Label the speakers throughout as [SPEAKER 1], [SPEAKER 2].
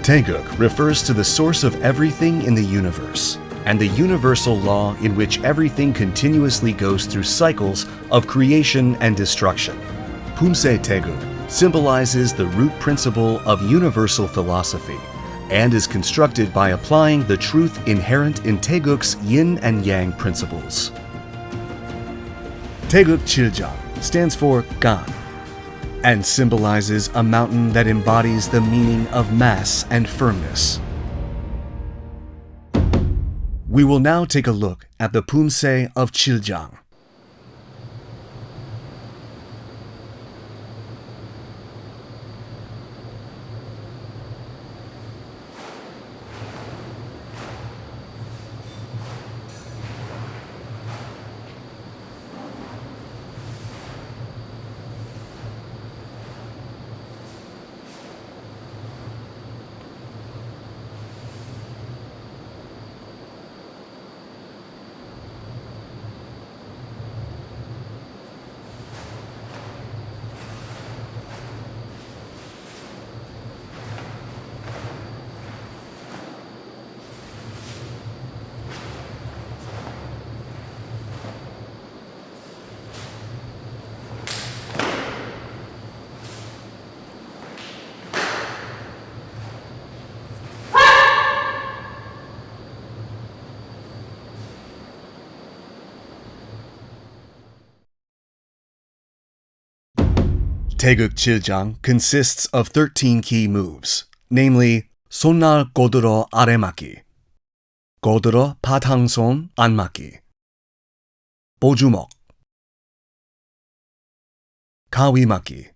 [SPEAKER 1] Taegeuk refers to the source of everything in the universe and the universal law in which everything continuously goes through cycles of creation and destruction. Pumse Taegeuk symbolizes the root principle of universal philosophy and is constructed by applying the truth inherent in Taegeuk's yin and yang principles. Taegeuk Chiljang stands for Gan and symbolizes a mountain that embodies the meaning of mass and firmness. We will now take a look at the Pumse of Chiljang. Taegeuk Chiljang consists of 13 key moves, namely 손날 고들어 아래맞기, 고들어 바탕손 안맞기, 보주먹, 가위맞기,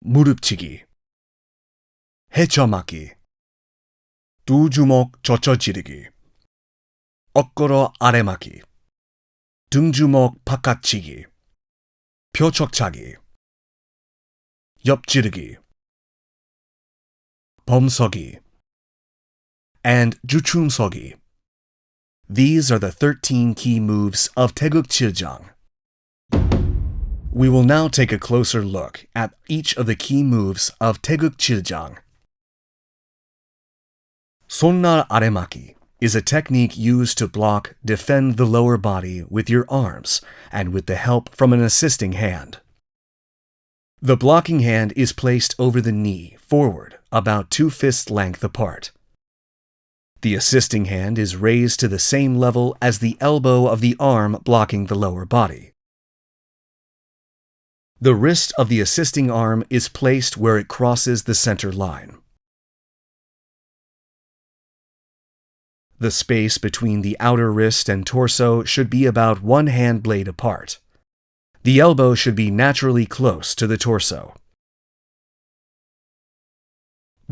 [SPEAKER 1] 무릎치기, 헤쳐맞기, 두 주먹 젖혀지르기, 엇걸어 아래맞기, 등주먹 바깥치기, 표척차기, 옆지르기, 범서기, and 주춤서기. These are the 13 key moves of Taegeuk Chiljang. We will now take a closer look at each of the key moves of Taegeuk Chiljang. 손날 아래맞기 is a technique used to block, defend the lower body with your arms and with the help from an assisting hand. The blocking hand is placed over the knee, forward, about 2 fist length apart. The assisting hand is raised to the same level as the elbow of the arm blocking the lower body. The wrist of the assisting arm is placed where it crosses the center line. The space between the outer wrist and torso should be about 1 hand blade apart. The elbow should be naturally close to the torso.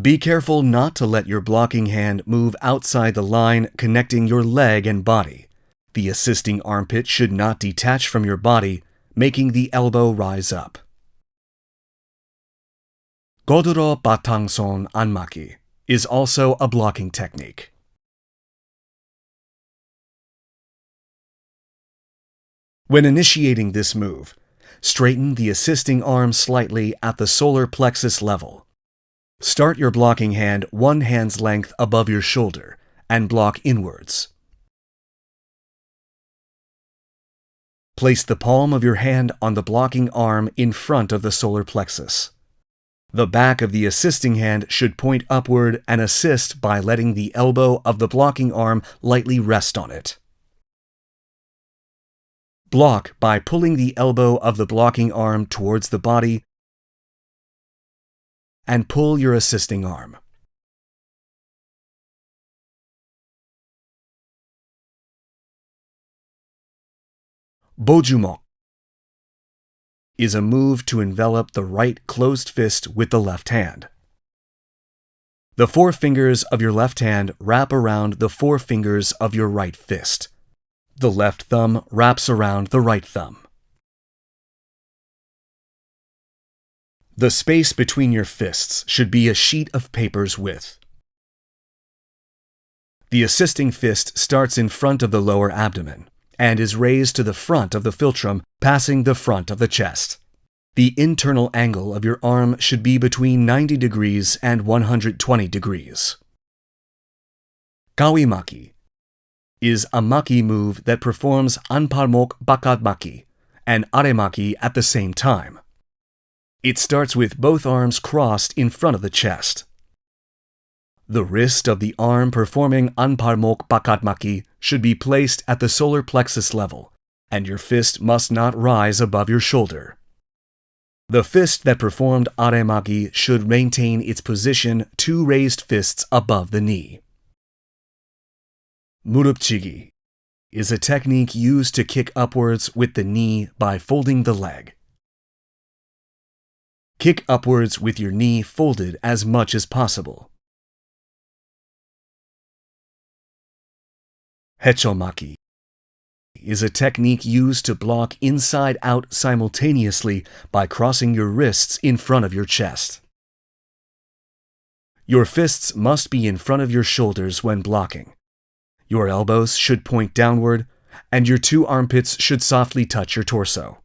[SPEAKER 1] Be careful not to let your blocking hand move outside the line connecting your leg and body. The assisting armpit should not detach from your body, making the elbow rise up. 고들어 바탕손 안맞기 is also a blocking technique. When initiating this move, straighten the assisting arm slightly at the solar plexus level. Start your blocking hand 1 hand's length above your shoulder and block inwards. Place the palm of your hand on the blocking arm in front of the solar plexus. The back of the assisting hand should point upward and assist by letting the elbow of the blocking arm lightly rest on it. Block by pulling the elbow of the blocking arm towards the body and pull your assisting arm. 보주먹 is a move to envelop the right closed fist with the left hand. The 4 fingers of your left hand wrap around the 4 fingers of your right fist. The left thumb wraps around the right thumb. The space between your fists should be a sheet of paper's width. The assisting fist starts in front of the lower abdomen and is raised to the front of the philtrum, passing the front of the chest. The internal angle of your arm should be between 90 degrees and 120 degrees. Gawimaki is a maki move that performs anpalmok bakatmaki and aremaki at the same time. It starts with both arms crossed in front of the chest. The wrist of the arm performing anpalmok bakatmaki should be placed at the solar plexus level, and your fist must not rise above your shoulder. The fist that performed aremaki should maintain its position 2 raised fists above the knee. Murupchigi is a technique used to kick upwards with the knee by folding the leg. Kick upwards with your knee folded as much as possible. Hechomaki is a technique used to block inside-out simultaneously by crossing your wrists in front of your chest. Your fists must be in front of your shoulders when blocking. Your elbows should point downward, and your 2 armpits should softly touch your torso.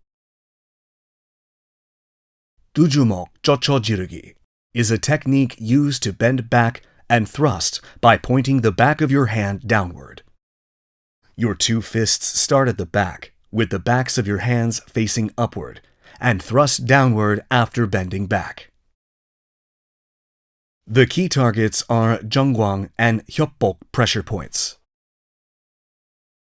[SPEAKER 1] Dujumok chochojirugi is a technique used to bend back and thrust by pointing the back of your hand downward. Your 2 fists start at the back, with the backs of your hands facing upward, and thrust downward after bending back. The key targets are Jeongwang and Hyeopbok pressure points.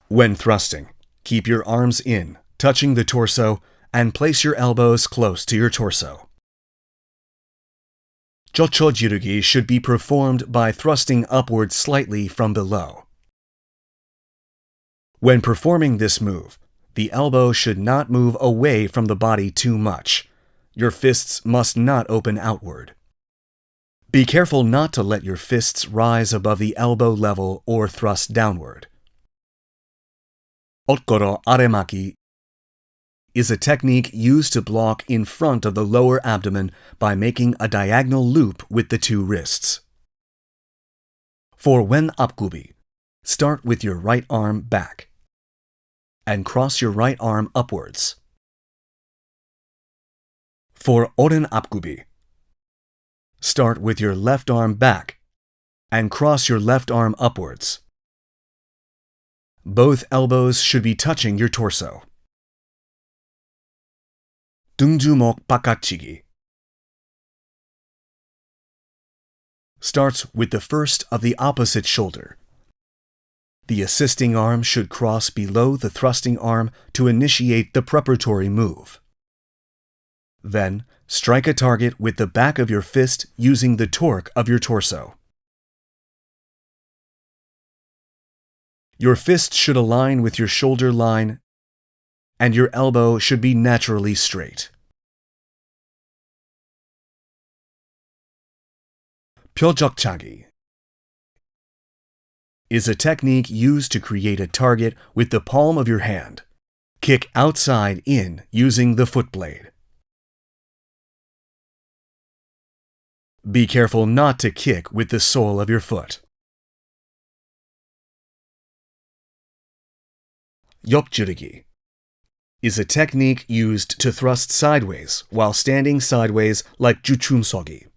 [SPEAKER 1] When thrusting, keep your arms in, touching the torso, and place your elbows close to your torso. Chochojirugi should be performed by thrusting upward slightly from below. When performing this move, the elbow should not move away from the body too much. Your fists must not open outward. Be careful not to let your fists rise above the elbow level or thrust downward. Otkoro aremaki is a technique used to block in front of the lower abdomen by making a diagonal loop with the 2 wrists. For wen apgubi, start with your right arm back and cross your right arm upwards. For oren apgubi, start with your left arm back and cross your left arm upwards. Both elbows should be touching your torso. Dungjumok bakatchigi starts with the first of the opposite shoulder. The assisting arm should cross below the thrusting arm to initiate the preparatory move. Then, strike a target with the back of your fist using the torque of your torso. Your fist should align with your shoulder line, and your elbow should be naturally straight. Pyeojokchagi is a technique used to create a target with the palm of your hand. Kick outside in using the foot blade. Be careful not to kick with the sole of your foot. Yeopjurugi is a technique used to thrust sideways while standing sideways like juchumsogi.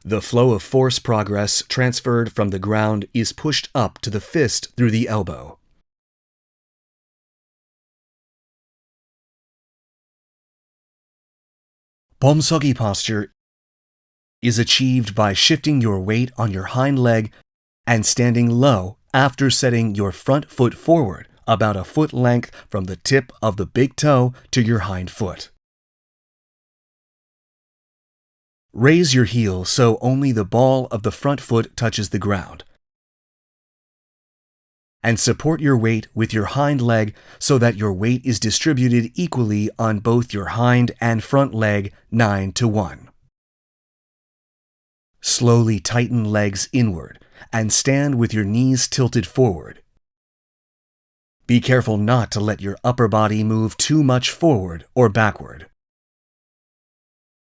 [SPEAKER 1] The flow of force progress transferred from the ground is pushed up to the fist through the elbow. Bomsogi posture is achieved by shifting your weight on your hind leg and standing low after setting your front foot forward about a foot length from the tip of the big toe to your hind foot. Raise your heel so only the ball of the front foot touches the ground. And support your weight with your hind leg so that your weight is distributed equally on both your hind and front leg 9-1. Slowly tighten legs inward and stand with your knees tilted forward. Be careful not to let your upper body move too much forward or backward.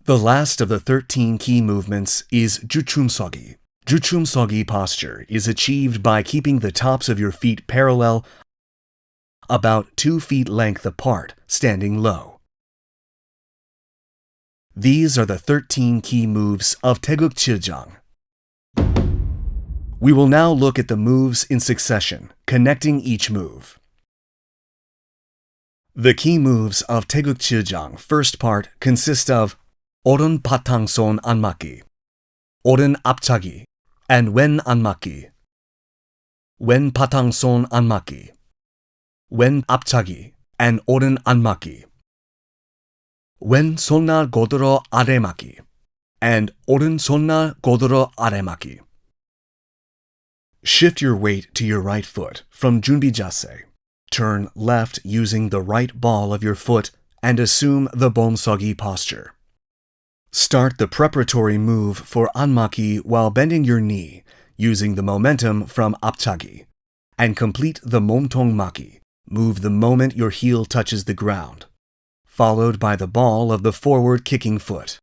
[SPEAKER 1] The last of the 13 key movements is juchumsogi. Juchumsogi posture is achieved by keeping the tops of your feet parallel about 2 feet length apart, standing low. These are the 13 key moves of Taegeuk Chiljang. We will now look at the moves in succession, connecting each move. The key moves of Taegeuk Chiljang first part consist of 오른 바탕손 안맞기, 오른 앞차기, and 왼 안맞기. 왼 바탕손 안맞기, 왼 앞차기, and 오른 안맞기. 왼 손날 고드로 아래맞기, and 오른 손날 고드로 아래맞기. Shift your weight to your right foot from 준비 자세. Turn left using the right ball of your foot and assume the bomsogi posture. Start the preparatory move for 안맞기 while bending your knee, using the momentum from 앞차기, and complete the 몸통맞기. Move the moment your heel touches the ground, followed by the ball of the forward kicking foot.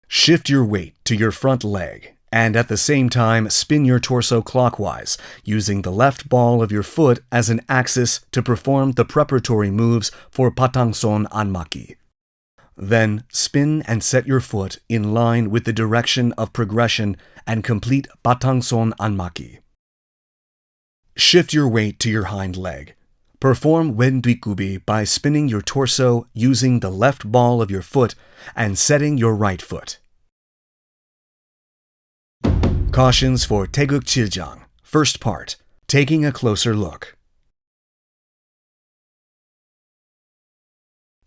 [SPEAKER 1] Shift your weight to your front leg, and at the same time spin your torso clockwise, using the left ball of your foot as an axis to perform the preparatory moves for 바탕손 안맞기. Then spin and set your foot in line with the direction of progression and complete 바탕손 안맞기. Shift your weight to your hind leg. Perform 왼 뒷굽이 by spinning your torso using the left ball of your foot and setting your right foot. Cautions for Taegeuk Chiljang. First part, taking a closer look.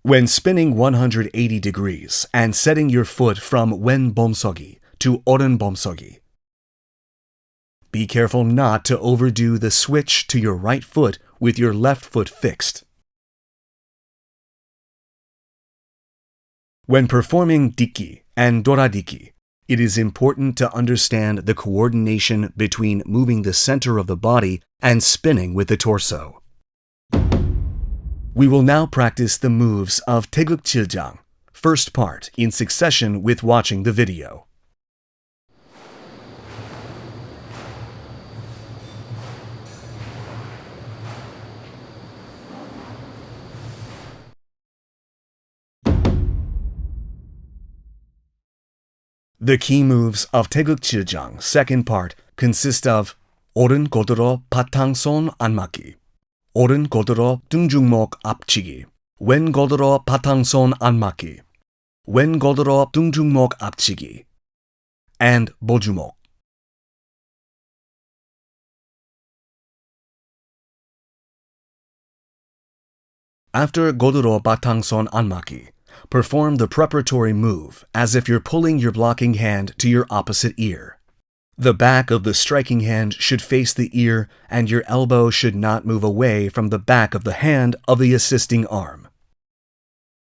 [SPEAKER 1] When spinning 180 degrees and setting your foot from 왼 bomsogi to 오른 bomsogi, be careful not to overdo the switch to your right foot with your left foot fixed. When performing diki and doradiki, it is important to understand the coordination between moving the center of the body and spinning with the torso. We will now practice the moves of Taegeuk Chiljang, first part, in succession with watching the video. The key moves of Taegeuk Chiljang, second part, consist of 오른 고드로 바탕손 안맞기, 오른 고드로 등중목 앞치기, 왼 고드로 바탕손 안맞기, 왼 고드로 등중목 앞치기, and 보주목. After 고드로 바탕손 안맞기, perform the preparatory move as if you're pulling your blocking hand to your opposite ear. The back of the striking hand should face the ear, and your elbow should not move away from the back of the hand of the assisting arm.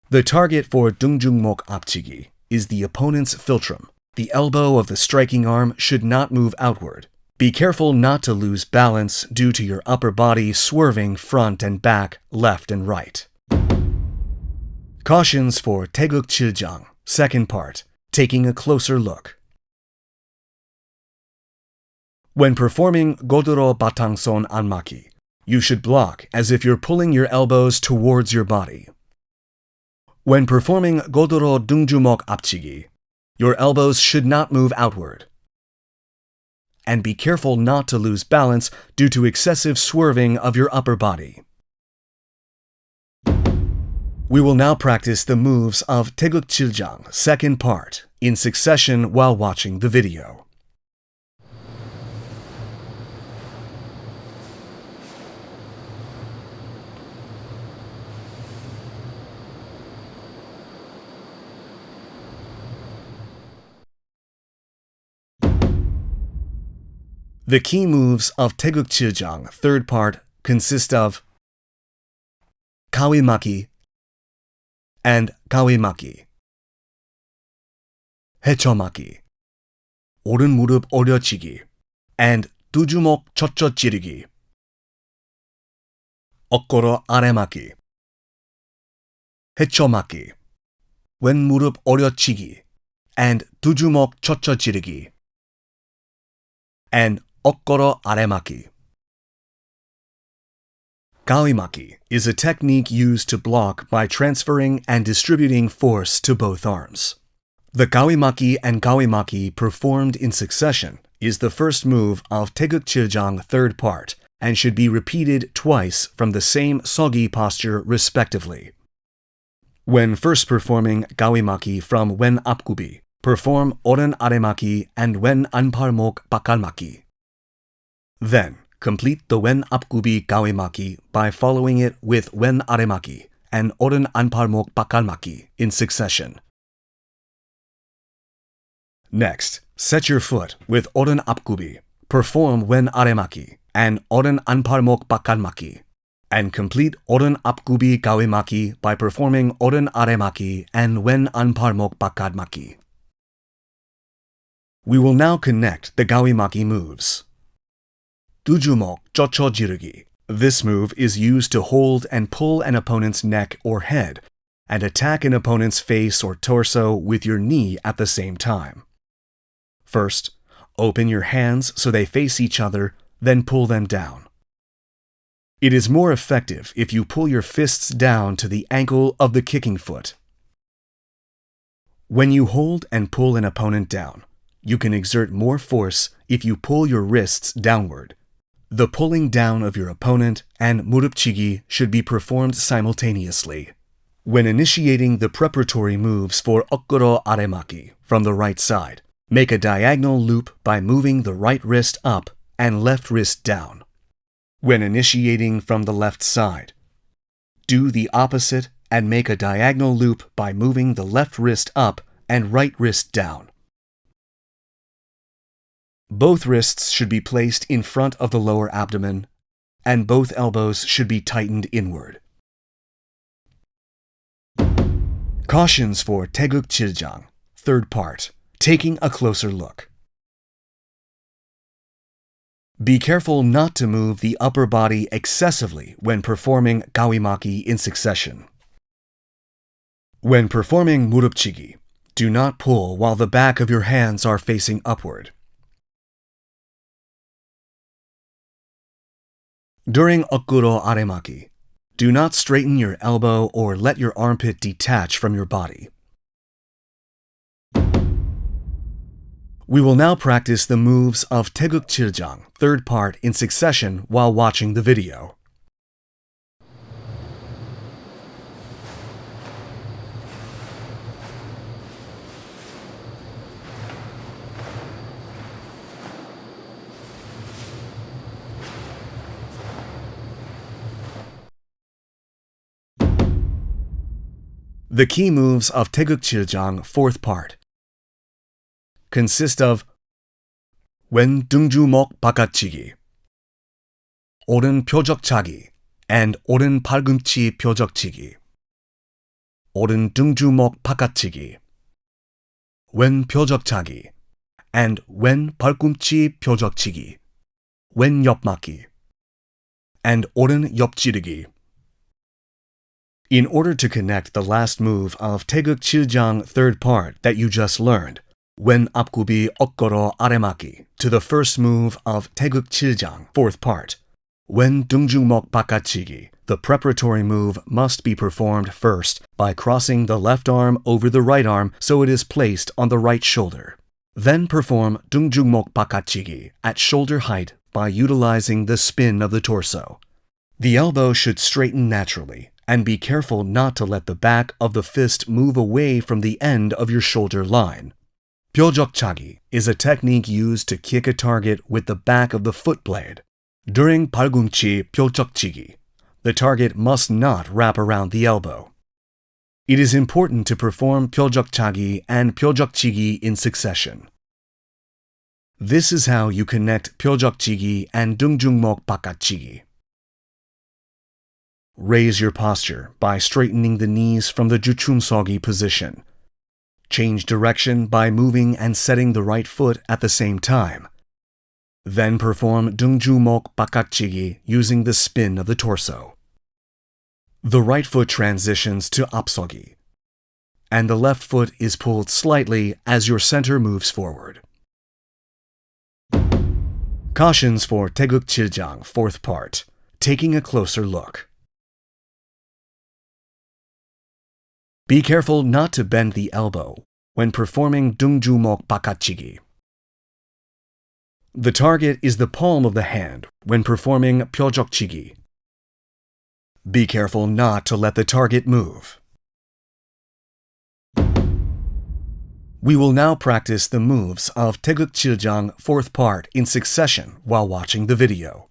[SPEAKER 1] The target for 등중목 앞치기 is the opponent's philtrum. The elbow of the striking arm should not move outward. Be careful not to lose balance due to your upper body swerving front and back, left and right. Cautions for Taegeuk Chiljang, second part, taking a closer look. When performing 고드로 바탕손 안맞기, you should block as if you're pulling your elbows towards your body. When performing 고드로 등주목 앞치기, your elbows should not move outward. And be careful not to lose balance due to excessive swerving of your upper body. We will now practice the moves of Taegeuk Chiljang, second part, in succession while watching the video. The key moves of Taegeuk Chiljang, third part, consist of 가위맞기 and 가위맞기, 헤쳐맞기, 오른 무릎 오려치기, and 두 주먹 젖젖 찌르기, 어깨로 아래맞기, 헤쳐맞기, 왼 무릎 오려치기, and 두 주먹 젖젖 찌르기, and 어깨로 아래맞기. 가위맞기 is a technique used to block by transferring and distributing force to both arms. The gawimaki and gawimaki performed in succession is the first move of Taegeuk Chiljang third part and should be repeated twice from the same sogi posture respectively. When first performing gawimaki from wen apgubi, perform oren aremaki and wen anparmok bakalmaki. Then, complete the wen apgubi gawimaki by following it with wen aremaki and oren anparmok bakalmaki in succession. Next, set your foot with oren apgubi, perform wen aremaki and oren anparmok bakalmaki, and complete oren apgubi gawimaki by performing oren aremaki and wen anparmok bakalmaki. We will now connect the gawimaki moves. Dujumok chocho jirugi. This move is used to hold and pull an opponent's neck or head and attack an opponent's face or torso with your knee at the same time. First, open your hands so they face each other, then pull them down. It is more effective if you pull your fists down to the ankle of the kicking foot. When you hold and pull an opponent down, you can exert more force if you pull your wrists downward. The pulling down of your opponent and murupchigi should be performed simultaneously. When initiating the preparatory moves for okuro aremaki from the right side, make a diagonal loop by moving the right wrist up and left wrist down. When initiating from the left side, do the opposite and make a diagonal loop by moving the left wrist up and right wrist down. Both wrists should be placed in front of the lower abdomen, and both elbows should be tightened inward. Cautions for Taegeuk Chiljang, third part, taking a closer look. Be careful not to move the upper body excessively when performing gawimaki in succession. When performing murupchigi, do not pull while the back of your hands are facing upward. During okuro aremaki, do not straighten your elbow or let your armpit detach from your body. We will now practice the moves of Taegeuk Chiljang, third part, in succession while watching the video. The key moves of Taegeuk Chiljang, fourth part, consist of wen 등주먹 바깥치기, 오른 표적차기, and 오른 팔꿈치 표적치기. 오른 등주먹 바깥치기, wen 표적차기, and wen 팔꿈치 표적치기, wen 옆맞기, and 오른 옆지르기. In order to connect the last move of Taegeuk Chiljang third part that you just learned, wen apgubi okoro aremaki, to the first move of Taegeuk Chiljang fourth part, wen 등주먹 바깥치기, the preparatory move must be performed first by crossing the left arm over the right arm so it is placed on the right shoulder. Then perform 등주먹 바깥치기 at shoulder height by utilizing the spin of the torso. The elbow should straighten naturally, and be careful not to let the back of the fist move away from the end of your shoulder line. 표적차기 is a technique used to kick a target with the back of the foot blade. During 팔꿈치 표적치기, the target must not wrap around the elbow. It is important to perform 표적차기 and 표적치기 in succession. This is how you connect 표적치기 and 등주먹 바깥치기. Raise your posture by straightening the knees from the juchumsogi position. Change direction by moving and setting the right foot at the same time. Then perform 등주먹 바깥치기 using the spin of the torso. The right foot transitions to 앞서기, and the left foot is pulled slightly as your center moves forward. Cautions for Taegeuk Chiljang, fourth part, taking a closer look. Be careful not to bend the elbow when performing Dungjumok Bakachigi. The target is the palm of the hand when performing Pyojokchigi. Be careful not to let the target move. We will now practice the moves of Taegeuk Chiljang 4th part in succession while watching the video.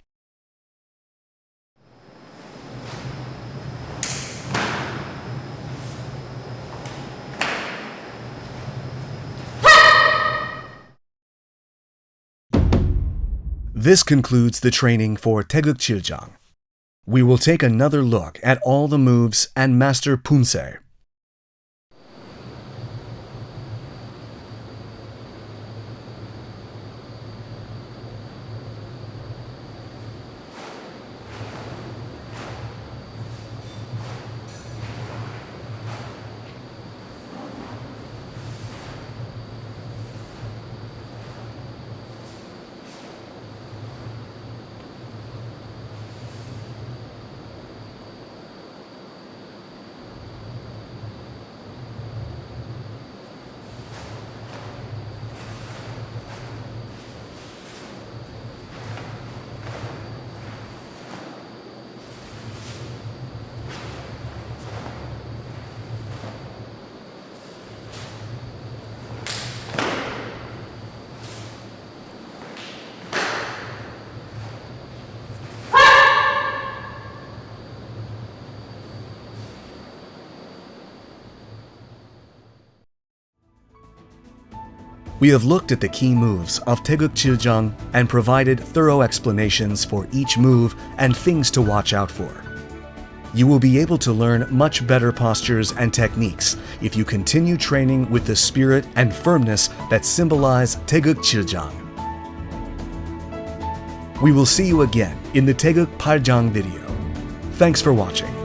[SPEAKER 1] This concludes the training for Taegeuk Chiljang. We will take another look at all the moves and master Pumse. We have looked at the key moves of Taegeuk Chiljang and provided thorough explanations for each move and things to watch out for. You will be able to learn much better postures and techniques if you continue training with the spirit and firmness that symbolize Taegeuk Chiljang. We will see you again in the Taegeuk Paljang video. Thanks for watching.